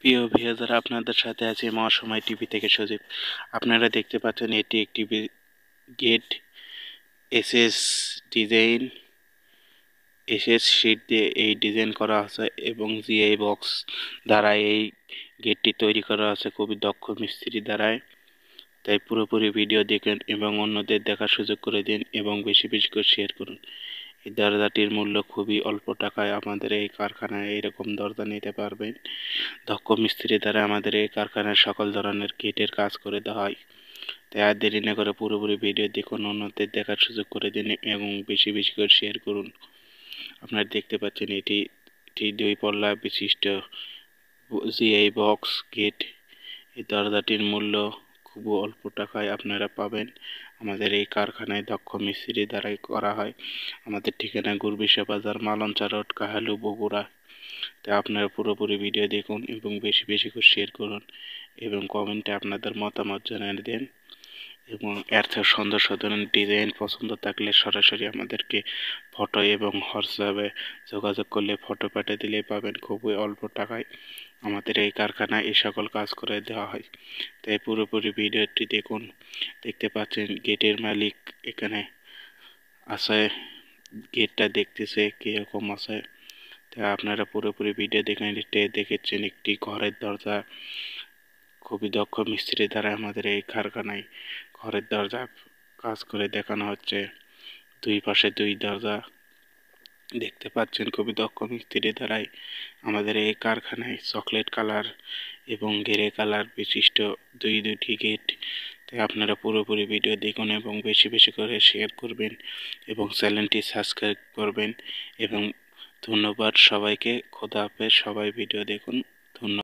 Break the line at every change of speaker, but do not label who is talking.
প্রিয় ভিউয়াররা, আপনাদের সাথে আছে মহাসময় টিভি থেকে সজীব। আপনারা দেখতে পাচ্ছেন এটি একটি gate. SS design, SS sheet দিয়ে এই ডিজাইন করা আছে এবং জিআই বক্স দ্বারা এই গেটটি তৈরি করা আছে খুবই দক্ষ মিস্ত্রি দ্বারায়। তাই পুরোপুরি ভিডিও দেখুন এবং অন্যদের দেখার সুযোগ করে দিন এবং বেশি বেশি করে শেয়ার করুন। এই দরজাটির মূল্য খুবই অল্প টাকায় আমাদের এই কারখানায় এইরকম দরজা নিতে পারবেন। দক্ষ মিস্ত্রি দ্বারা আমাদের এই কারখানায় সকল ধরনের গেটের কাজ করে দেওয়া হয়। তাই আর দেরি না করে পুরোপুরি ভিডিও দেখুন, অন্যদের দেখার সুযোগ করে দিন এবং বেশি বেশি করে শেয়ার করুন। আপনারা দেখতে পাচ্ছেন এটি 2 পল্লা বিশিষ্ট জিআই বক্স গেট। এই দরজাটির মূল্য খুব অল্প টাকায় আপনারা পাবেন। আমাদের এই কারখানায় দক্ষ মিস্ত্রি দ্বারাই করা হয়। আমাদের ঠিকানা গুরবিশা বাজার, মালঞ্চা রোড, কাহালু, বগুড়া। তাই আপনারা পুরোপুরি ভিডিও দেখুন এবং বেশি বেশি করে শেয়ার করুন এবং কমেন্টে আপনাদের মতামত জানিয়ে দেন। এবং এর থেকে সুন্দর সুন্দর ডিজাইন পছন্দ থাকলে সরাসরি আমাদেরকে ফটো এবং হোয়াটসঅ্যাপে যোগাযোগ করলে ফটো পাঠিয়ে দিলেই পাবেন। খুবই অল্প টাকায় আমাদের এই কারখানায় এই সকল কাজ করে দেওয়া হয়। তাই পুরোপুরি ভিডিওটি দেখুন। দেখতে পাচ্ছেন গেটের মালিক এখানে আছে, গেটটা দেখতেছে কীরকম আছে। তাই আপনারা পুরোপুরি ভিডিও দেখেছেন একটি ঘরের দরজা। খুবই দক্ষ মিস্ত্রি দ্বারা আমাদের এই কারখানায় ঘরের দরজা কাজ করে দেখানো হচ্ছে। দুই পাশে 2 দরজা দেখতে পাচ্ছেন, খুবই দক্ষ মিস্ত্রি দ্বারাই আমাদের এই কারখানায় চকলেট কালার এবং গ্রে কালার বিশিষ্ট দুটি গেট। তাই আপনারা পুরোপুরি ভিডিও দেখুন এবং বেশি বেশি করে শেয়ার করবেন এবং চ্যানেলটি সাবস্ক্রাইব করবেন এবং ধন্যবাদ সবাইকে। খোদা হাফেজ। সবাই ভিডিও দেখুন।